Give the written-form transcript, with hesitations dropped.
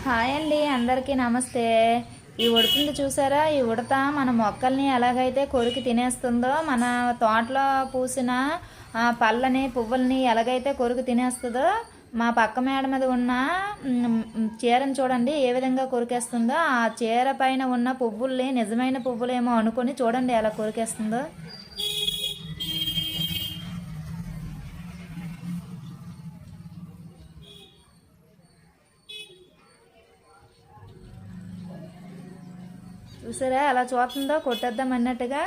Hi అండి, అందరికీ నమస్తే. ఈ ఉడుతుంది చూసారా? ఈ ఉడత మన మొక్కల్ని ఎలాగైతే కొరికి తినేస్తుందో, మన తోటలో పూసిన పళ్ళని పువ్వుల్ని ఎలాగైతే కొరికి తినేస్తుందో, మా పక్క మేడ మీద ఉన్న చీరను చూడండి ఏ విధంగా కొరికేస్తుందో. ఆ చీర పైన ఉన్న పువ్వుల్ని నిజమైన పువ్వులేమో అనుకొని చూడండి ఎలా కొరికేస్తుందో. చూసారా ఎలా చూస్తుందో, కొట్టేద్దాం అన్నట్టుగా.